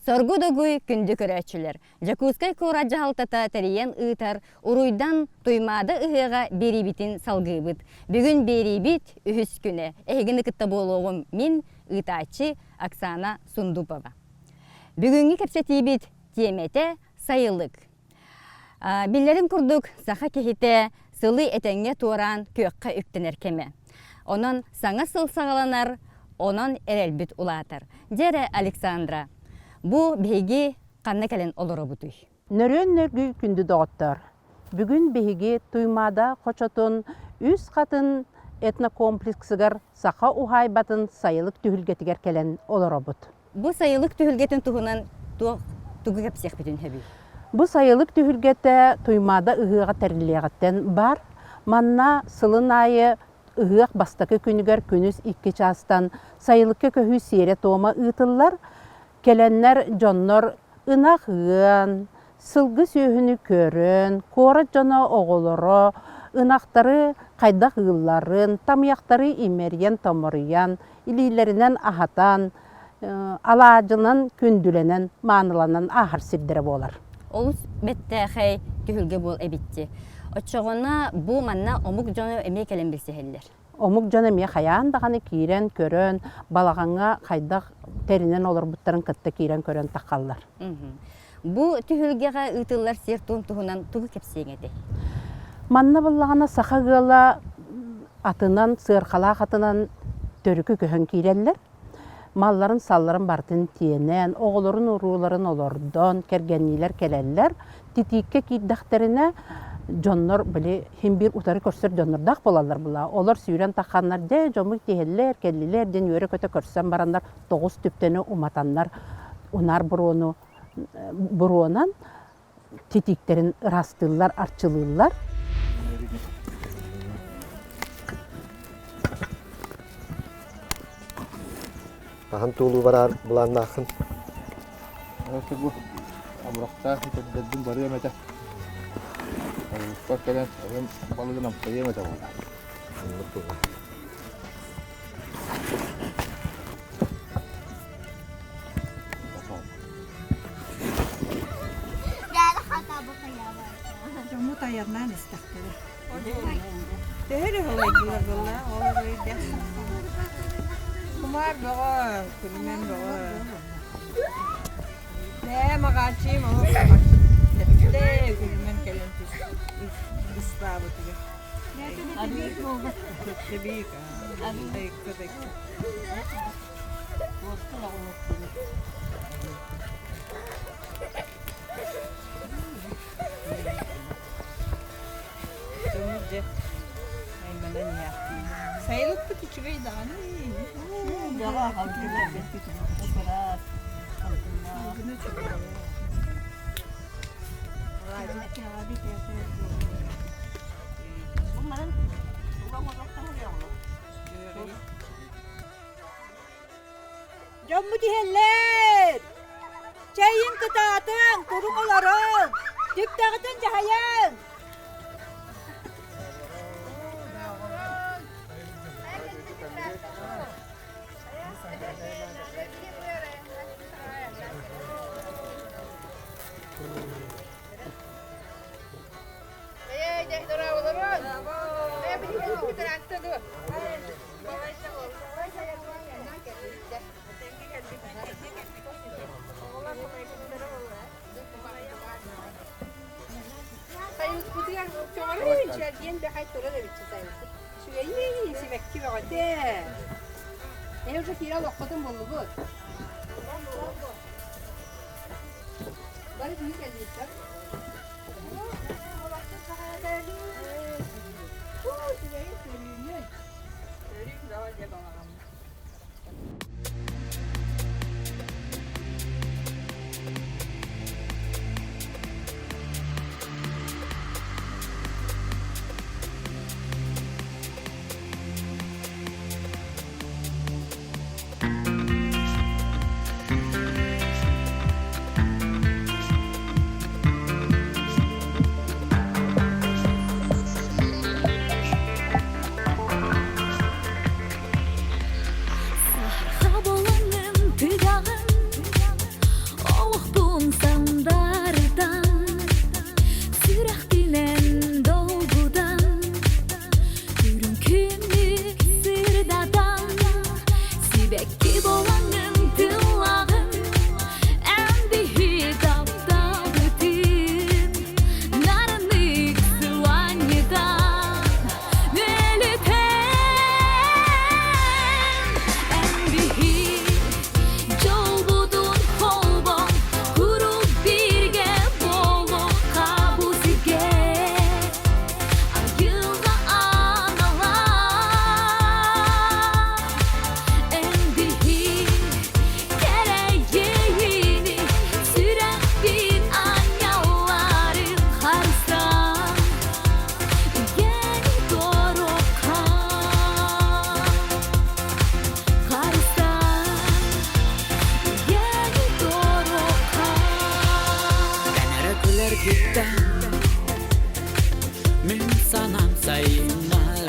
Соргудогуй күнді көрәтшілер. Якутскай кора жағалтата тәрейен ұйтар, ұруйдан туймады ұғыға беребітін салғыбыт. Бүгін беребіт үхіс күні. Әйгіні күтті болуғым мен ұйтачы Оксана Сундупова. Бүгінгі кәпсетейбіт темете Сайылык. Биллерін күрдік саха кехите сылы әтәңге туаран көкқа үктенер кеме. Онын саңа сыл сағаланар, онын әрелбіт ұлатыр. Дәрі Александра. Бу беги қанна кәлен олыры бұтый. Нөрен нөргі күнді доғыттар. Бүгін беги туймада қочотын үз қатын этнокомплексігер саха ухайбатын сайылык түхілгетігер кәлен олыры бұт. Бу сайылык түхілгетін тұғынан тұғы кәпсек бітін әбі? Бу сайылык түхілгеті туймада ұғыға тәрілеғіттен бар. Манна сылын айы ұғық бастақы күнігер күніс 2 частан сайылыққа көхі сере тома ұйтылар. Келенler jonlar ınağın, sılgı söhünü körün, kora jona oğuluru, ınaqtары qayda hığılların, tamyaqtары imeryen tamırıyan, ililerinden ahatan, alacının kündülenen, manılanan ahır sirdire bolar. Olus bette xey tühülge bol ebitti. Oçoğuna bu manna omuk jona emek elen bilseheller. Omuk jona me xayan dağını kiren körün, balağanga qayda terinen olur buttарын kıtta kiren körün taqallar. Bu tühülgeğe ıtıllar sertun tuğunan tuğu kepseyengedi. Manna ballağına saha gıla atından, sığırqala atından törükü köhün kirenler. Malların salların bartın tiyenen, oğulların uruların olordon, kergenliler keleller. Titikke kiddakterine jonlar böyle hem bir utarı körsür jonlar dağ bolarlar bula. Olar süren takanlar de jomuk diheller, kelliler den yöre köte körsen baranlar 9 tüpteni umatanlar. Onar buronan titiklerin rastıllar, artçılırlar. Tahan tuğlu varar bulan nakın. Evet bu. Amrakta hitaddin bari yemete. Bak gelen balığı namsa yemete bu. Kamu tayarnan istaktere. Tehri halaydılar valla. Orayı Kumar bağa, kulmen bağa. Ne magaçim o. Ne kulmen kelen istabı diye. Tabii ki. Tabii ki. Sayılık bu küçüğü daha ne? Daha halkına bekliyor. O kadar halkına. Bunların Camı diheller. Çayın kıtatın, kurumaların. Diptağıtın cahayın.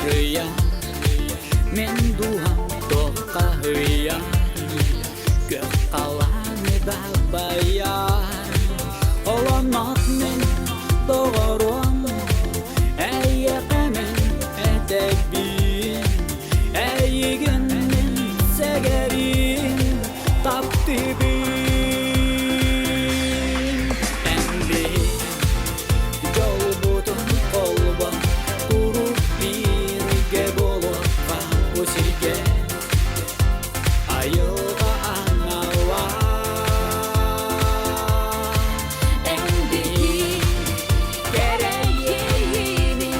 Barıya men duham tohka hıya Gök kalanı babaya Olanak men doğaram Eyyekemen etebin Eyyigenin segerin Taptibin Endi Yol budun kolba Kurup birge bolokka Usirge Ayılga anava Endi Gereğini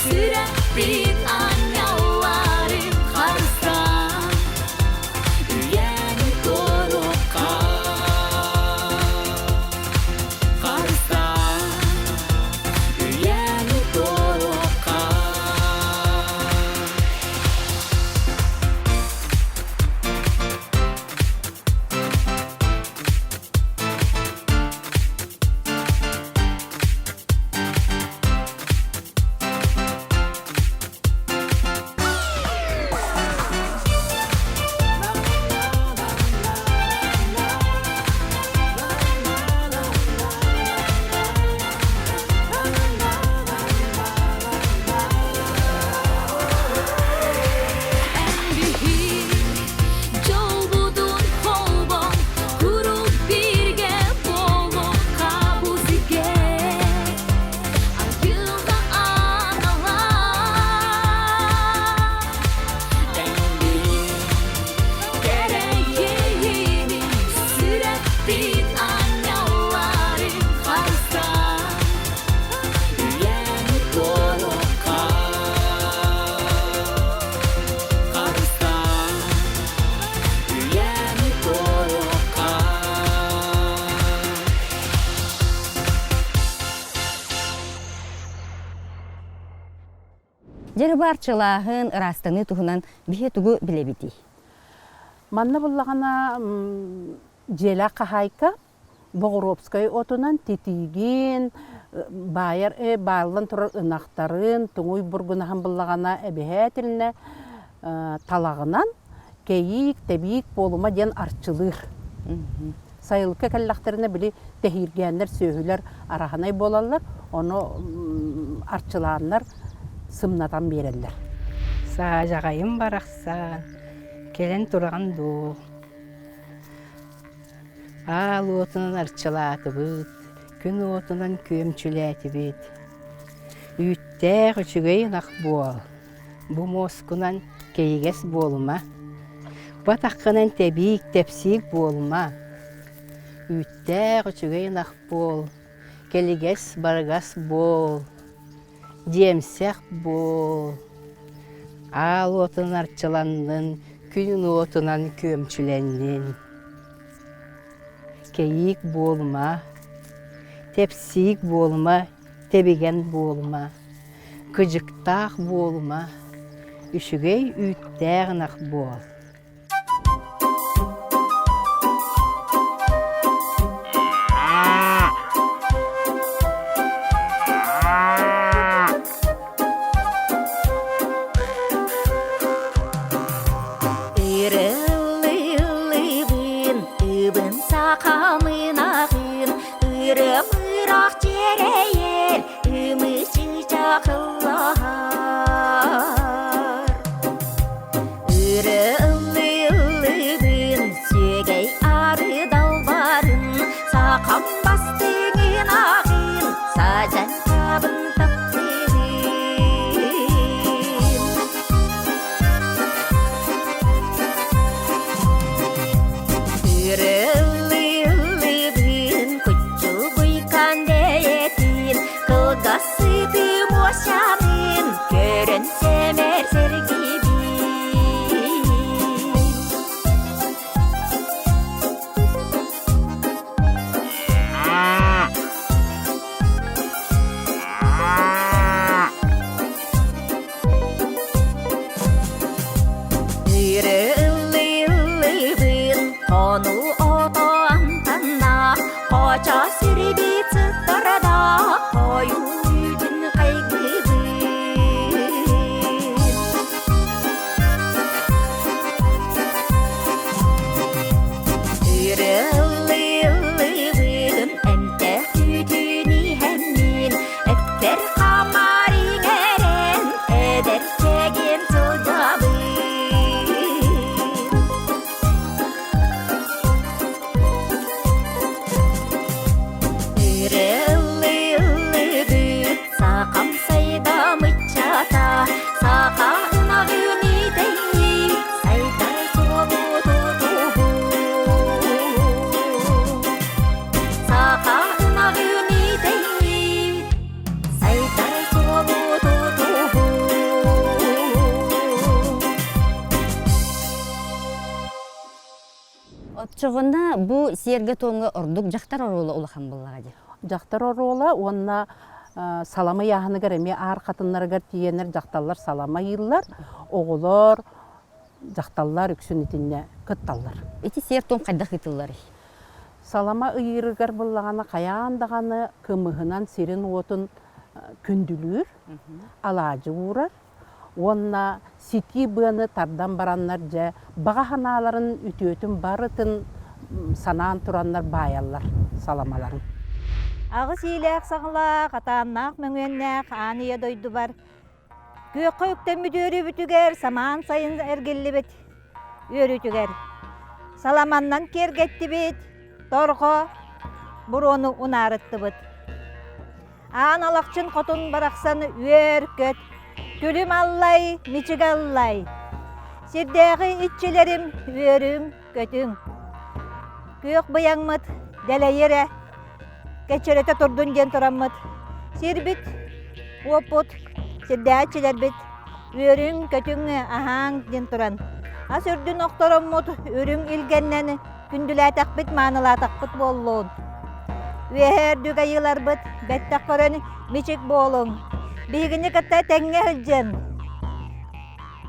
sürekli anyalarım Karstan Üyeni korukka Karstan Üyeni korukka Yol budun kolba kurup birge bolokka Buzige Ayılga analar Endi Gereğini sürekli anyalarım Karstan Üyeni korukka Karstan Üyeni korukka Жер барчылаһын ырастаны туһунан биһе тугу билебити. Манна буллагана жела кахайка Богоровскай отунан титиген байыр барлын турар ынактарын туңуй бургунахан буллагана эбехетилне талагынан кейик тебик болума ден арчылыр. Сайылыкка каллахтарына били техиргенler сөһүлөр араханай болалар, оны арчылааннар сымнатан берелер. Сажағайым барақсан, келен тұрған ду. Ал отынан арчылаты бұд, күн отынан көмчіләті бұд. Үйттәқ үшігейін ақ бол, бұ москунан кейгес болма. Батаққынан тәбейік тәпсік болма. Үйттәқ үшігейін ақ бол, келігес баргас бол. Демсек бол. Ал отын арчыландын, күн отынан көмчүлендин. Кейик болма, тепсик болма, тебеген болма. Кыжыктақ болма, үшігей үйттәғінақ бол. Оччоғына бұ серге тоңы ордук жақтар оролы улахан боллаға де. Жақтар орола, онна салама яғыныгар эме ар қатынларыгар тиенер жақталлар салама йыллар, оғылар, жақталлар үксін итинне кытталлар. Эти сер тоң қайда қытыллар. Салама ыйырыгар боллағаны қаяндағаны кымығынан серин отын күндүлүр, алажы урар. Онна сити быны тардан бараннар жа бағаханаларын үтөтін барытын санаан тураннар баяллар саламаларын. Ағыс иләк саңлақ, атамнақ мөңеннәқ, аныя дойду бар. Көкқа өктен мүдөрі бүтігер, саман сайын әргелі бет, өрі түгер. Саламаннан кергетті бет, торғы бұроны унарытты бет. Аан алақчын қотын барақсан өр көт, күлім аллай, мичиг аллай. Сердегі итчелерім, өрім, көтің. Көк бұяңмыт, дәлейері, кәчерете тұрдың ден тұраммыт. Сербит, опут, сердәчелер бит, өрің, көтің, ахаң ден тұран. Ас үрдің оқтырыммыт, өрің илгеннен, күнділәтақ бит, манылатақ бит болуын. Өһәрдүг айылар бит, бәттақ көрін, мичик болуң. Бейгіні кітті тәңе хылжын.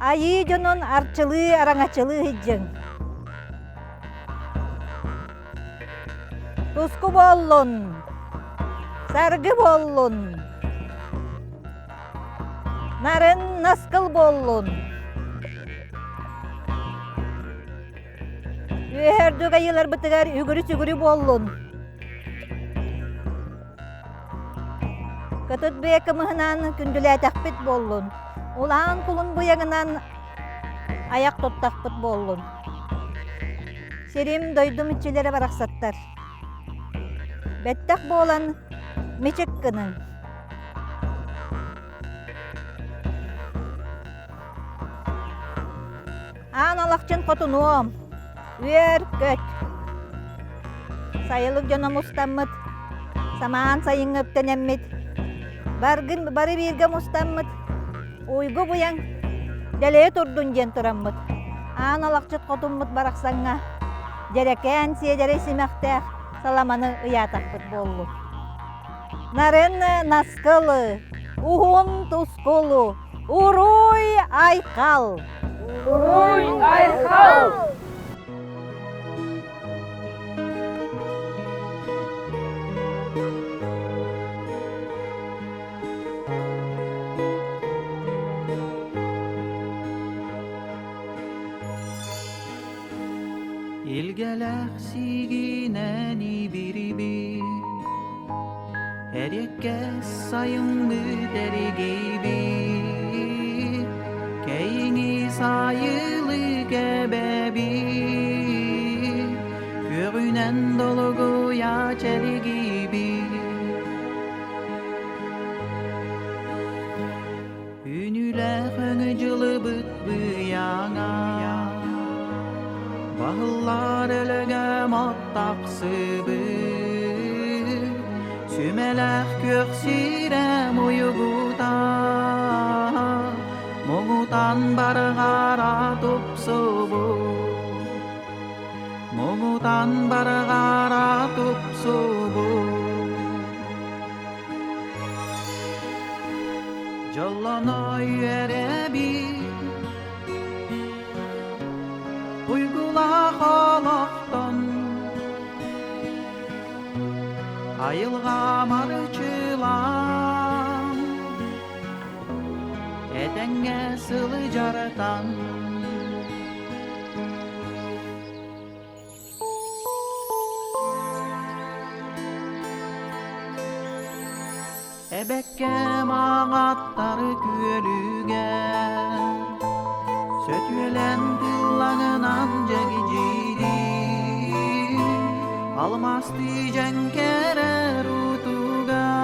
Айы жонын арчылы, араңачылы хылжын. Туску болуын, саргы болуын. Нарын наскыл болуын. Өһәрдүг айылар бітігер үгірі-сүгірі болуын. Кытыт бейкі мұхынан күнділәтәк бит болуын. Улаан құлын бұяғынан аяқ тоттақ бит болуын. Серим дойдым итчелері барақсаттар. Бәттәк болан мечек кының. Аан алақчын қотынуым, өр көт. Сайылык жона мұстаммыт, самаан сайын өптенеммит. Баргын бары бирге мұстаммыт, ойғы бұяң, дәлее тұрдың ден тұраммыт. Аан алақчыт қотынмыт барақсаңа, дәрекән сиедері семәқтәқ, саламаны ұятақпыт болу. Нарын наскылы, уғын тұскылы, уруй айқал. Уруй айқал! İlgelek sigineni biribi Erekkes sayımlı deri gibi Keyini sayılık ebebi Görünen dolgu çeli gibi Ünüler öngıcılı bıt bıyana Bahıllar ölüge mattaqsıbı Sümelek köksirem uyuguta Moğutan barğara tupsubu Moğutan barğara tupsubu Jollana yürebi Uygula halaktan Ayılga marçılan Edenge sılı jaratan Ebekke mağatları kölüge Sötülen kıllanınan cegicidi Almastı cenkere rutugar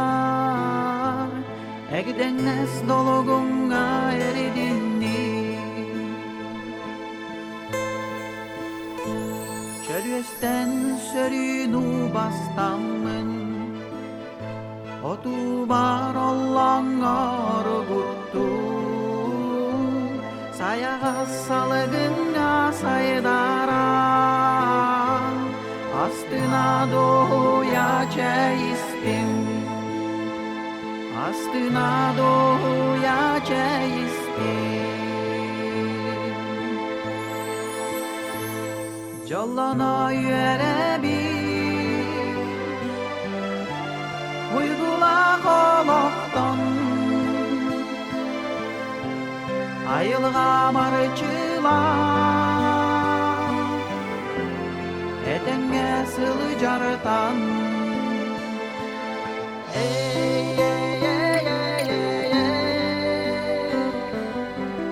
Egdennes dolugunga eridindi Çölüsten sörünü bastamın Otu var olan arguttu Sayağa salgınga saydaran Astına doğuya çeyistim, astına doğuya çeyistim. Jallana yere bir uygula koloktan, ayılğa marıçılar, etenge sılı jarıtan. Ey ey ey ey ey ey,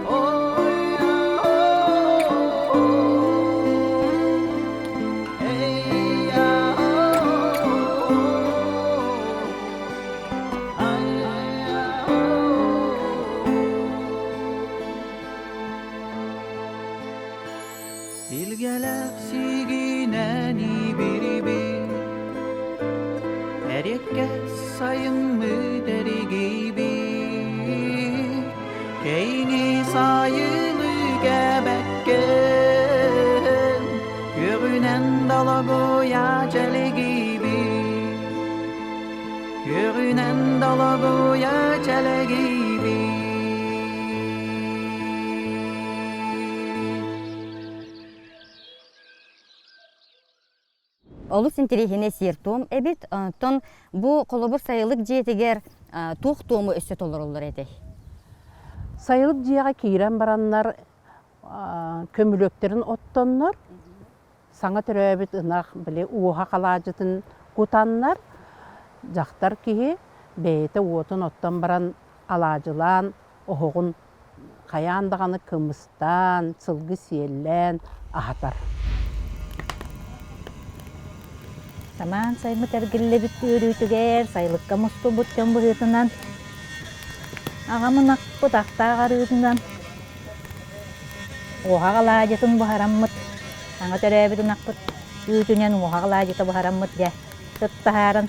oy oh, ey ya oh, ay ya oh. Bilgeler siginen biri Erik'e sayın mı deri gibi Keyni sayılı gebekken Görünen dalagoya çele gibi Görünen dalagoya çele gibi Олус интерехине сертом эбит, тон бу колобур сайылык жетигер тух тому өссө толорулар эди. Сайылык жияға кейрен бараннар көмүлөктерин оттоннор, саңа төрөбүт ынак биле уха калажытын кутаннар, жактар кихи бейте уотун оттон баран алажылан, охогун каяндаганы кымыстан, сылгы сиеллен ахатар. Саман саймы тәргілі бітті өрүйтігер, сайылыққа мұсты бұттен бұғытынан, ағамын ақпыт ақтағар ұйтынан, оғағала жетін бұхараммыт, аңа төрәбідің ақпыт ұйтінен оғағала жеті бұхараммыт жә, тұттағарын,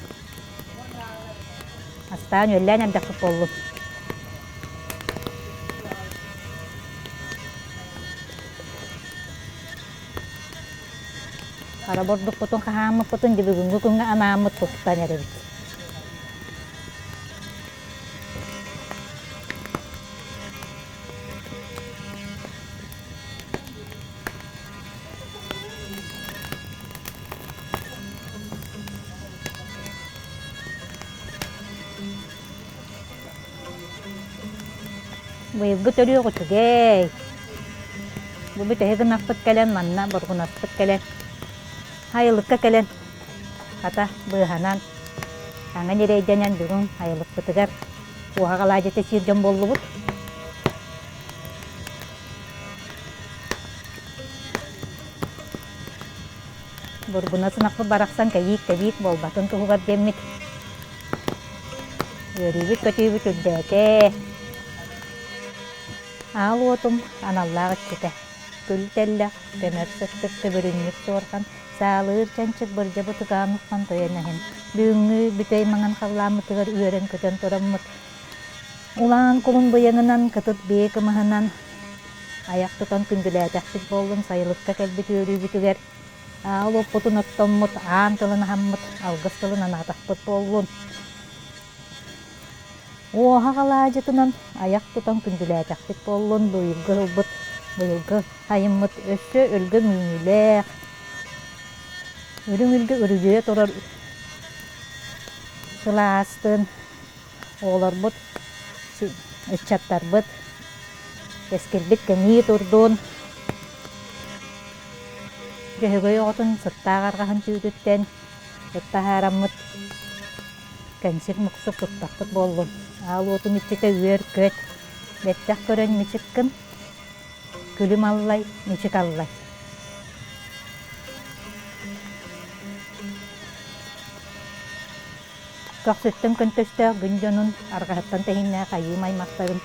астан өллән әбдәқпіт болу. Арабордук потон хахамыт потон дебүгүнгү күнгө анамыт туттан эребит. Быйылгы төрүө кутугей. Бу бит эгин акпыт келен манна боргун акпыт келен. Сайылыкка келен, ката быханан, аңа нерейденен бүгін сайылык бытыгар, уағала жете сирген болу бұд. Бургуна сынақпы барақсан кәйік болбатын тұғығар деммит. Өрібіт көтүйбіт үрдәте. Ал отым аналлағы чете. Күлтеллі, көмерсеттікті бүріннік сорған, сағылыр чанчық бірде бұтығаныққан тойенахын. Бүгінгі бүтей маңан қавламытығыр үйерін көтен тұраммыт. Улан құлын бұяңынан кытыт бейкі мағынан аяқ тұтан күнділі әтәқсіз болдың сайылыққа кәлбіт өрі бүтігер. Ал оппутын оттоммыт, аан тылын хаммыт, алғыс тылын анатақпыт болдың. Оға қалажытынан аяқ тұтан күнділі әтәқсіз болдың бұйылғы ұлбыт. Бұйылғы айыммыт өссө өлгі мүйіләқ. Үрің-үргі үрігіре тұрар сыластын, олар бұд, үтчаттар бұд, ескелбіт кәні тұрдың. Жөйгөй оғытын сыттағарғағын түйдіттен, сыттағараммыт, кәнсік мұқсық тұттақпыт болдың. Ал отым үтчеті үйер көт, бәттәқ көрін мечіккін, күлім аллай, мечік аллай. Көксөттен көнтөстө гүнжөнүн аргахаттан тәһиннә кайым аймактарын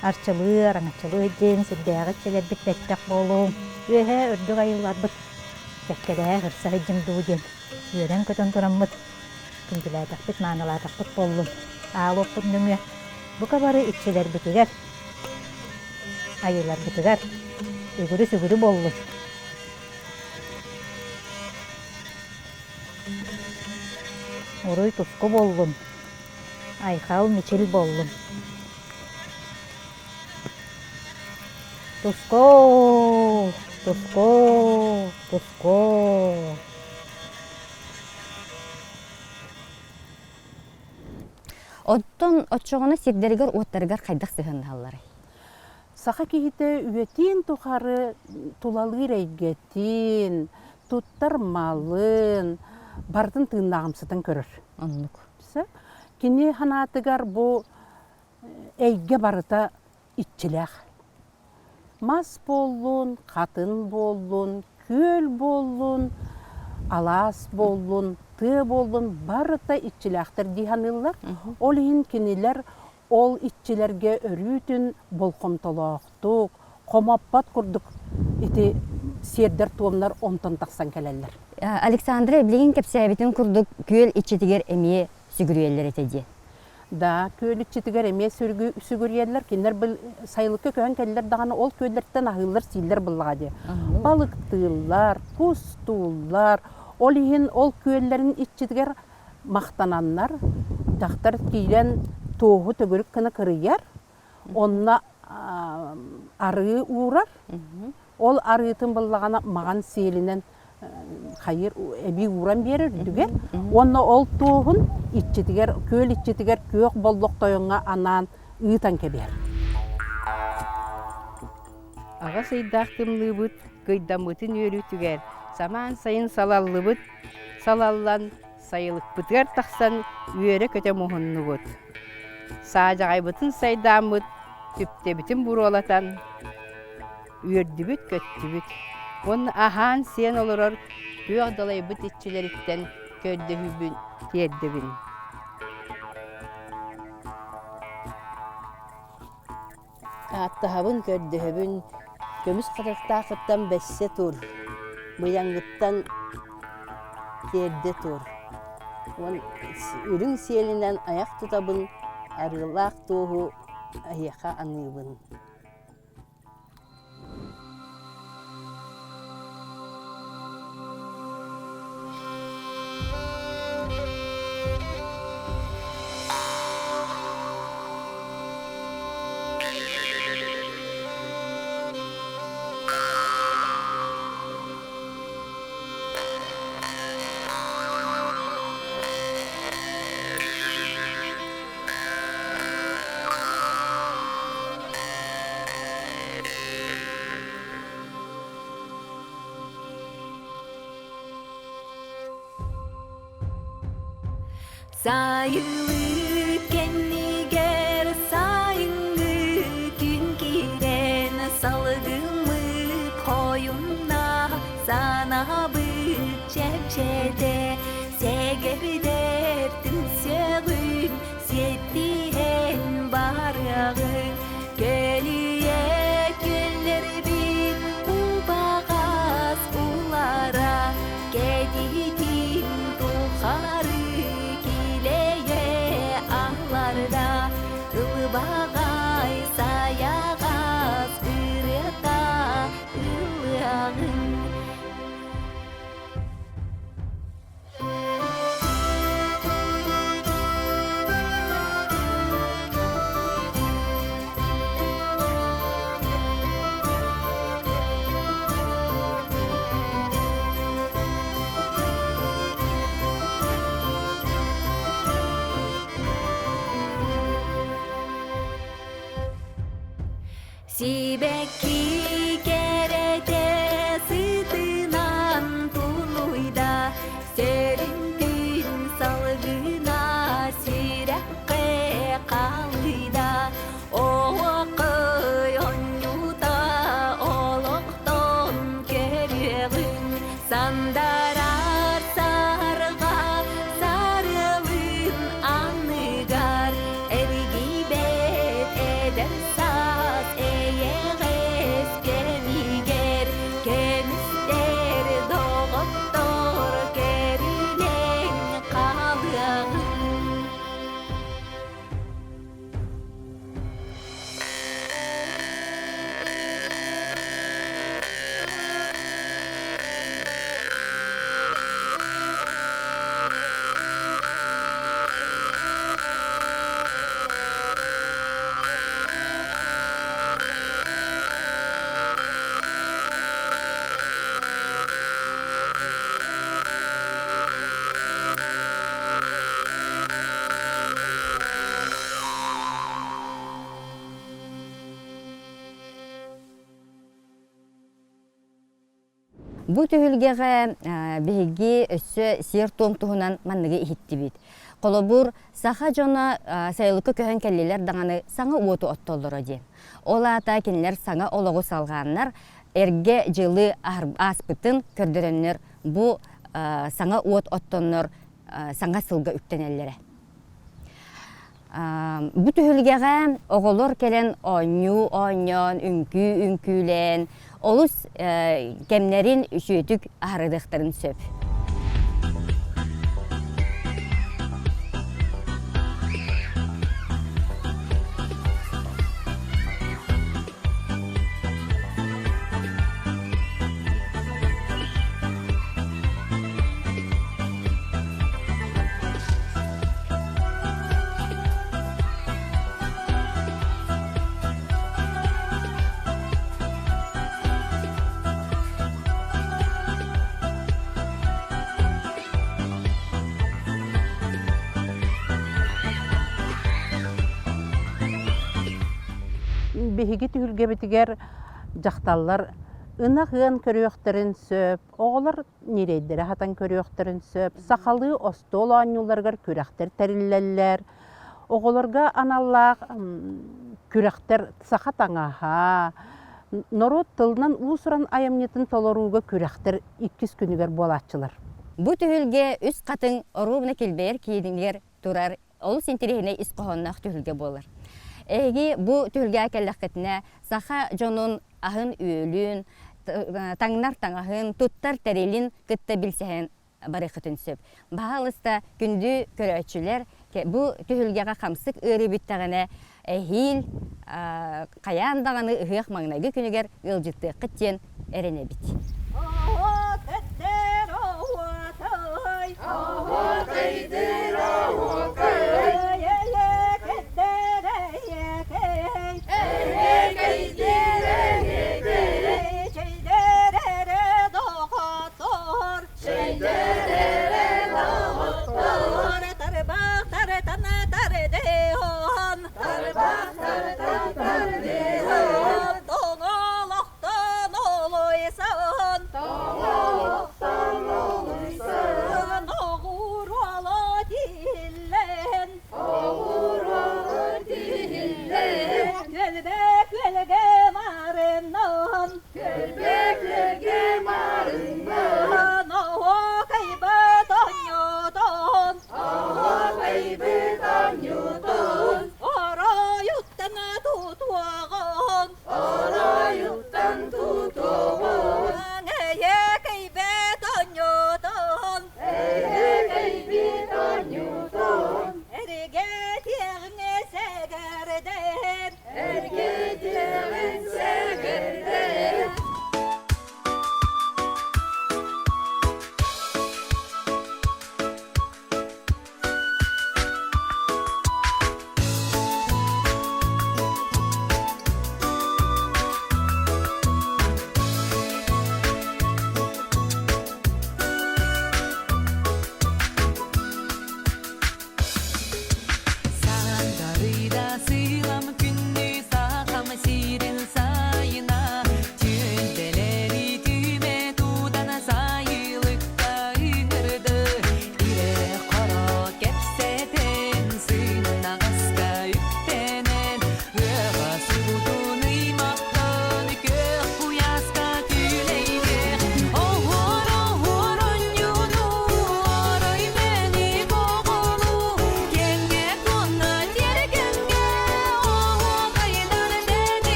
арчылы, араңачылы ден сидәгә челәр биттәк болу. Үһә үрдү гайылар бит. Тәккәдә гырса җим дуден. Үрән көтөн тураммыт. Күндүләр тәкбит маналар тәкбит болу. Алып бүннүмә. Бу кабары ичеләр битегәр. Айылар битегәр. Үгүрү болу. Уруй туску боллун. Айхал мичил боллун. Туско, туско, туско. Оттон отчоғына сирдергер оттаргар қайдақ сыхынналары. Саха кихите үетин тухары тулалыр әйгетин, туттар малын, бардын тыыннағымсытын көрір. Онлук. Кини ханатыгар бу әйге барыта итчилях. Мас боллун, қатын боллун, көл боллун, алас боллун, ты боллун, барыта итчиляхтар диханылар. Ол ин кинилер ол итчилерге өрүтүн болқом толоқтук, комаппат курдук ити сердер туомнар онтон тақсан келелер. Александра билеген кепсәбитин курдук көл ичетигер эмие сүгүрүеллер этеди. Да, көл ичетигер эмие сүгүрүеллер, кинлер бил сайылыкка көһөн келлер даганы ол көллерден ахыллар силлер буллагади. Балыктылар, кустулар, ол иһин ол көллерин ичетигер мактананнар, тахтар кийлен тоғу төгөрүк кына кырыяр, онна ары уурар. Ол арытын буллагана маган селинен хайыр эби уран берер дүгер. Онна ол тоғун ичетигер, көл ичетигер көк боллок тоюңа анан ыытан кебер. Ага сайдактымлыбыт, кыйдамытын өрүтүгер. Саман сайын салаллыбыт, салаллан сайылык бытыр тахсан үйөрө көтө мухуннубут. Саажагайбытын сайдамыт, түптебитин буролатан үйөрдүбүт көттүбүт. Он ахан сен олорор күйөк далайбыт итчилериттен көрдөһүбүн тердебин. Аттахабын көрдөһүбүн көмүс катактаакыттан бессе тур. Быяңгыттан терде тур. Он үрүң сиелинен аяк тутабын, арылаак тоогу аяка аныбын. Сайылык кеннигер сайынгы күн кирен салгымык коюнна санабык чепчеде сегердер түнсөгүн сеттиен барагын көлүе күнлер бир убагас улара кедитин тухары Bagay sayagaz ırıta ılığın Sibeki kerete sıtınan tuluyda Serin gün salgına sürekke kalıda O kıyon yuta olukton körüğün Sandarar sarga sarılın anıgar Ergibet eder saz eyeğes gemi Бу түһүлгеге биһиги өссө сиер том туһунан манныгы иһиттибит. Колобур саха жона сайылыкка көһөн келлелер даңаны саңа уоту оттоллоро ден. Ол ата кинилер саңа ологу салганнар эрге жылы аспытын көрдөрөннөр бу саңа уот оттоннор саңа сылга үктенеллере. Бу түһүлгеге оголор келен оңю, оңон, үнкүлен, олус кемнерин үшүйтүк арыдыктарын сөп. Биһиги түһүлгебитигер жакталлар ынахын көрүөхтерин сөп, оголор нирейдере хатан көрүөхтерин сөп, сахалы остол анюларгар күрәхтер тәрилләлләр, оголорга аналлах күрәхтер саха таңаха, народ тылынан усуран аямнетін толоруга күрәхтер 2 күнүгер болатчылар. Бу түһүлге үс катын орубна келбер кийдиңер турар, ол синтерехине исқохоннах түһүлге болар. Эги бу түһүлге келләкетне саха жонун ахын үйлүн, таңнар таңахын, туттар тәрелин кытта билсеһен барыхытын сөп. Баалыста күндү көрөчүлөр бу түһүлгеге камсык ыры биттәгенә эхил каян даганы ыхык маңнагы күнүгер ылжытты кыттен эрене бит. Ава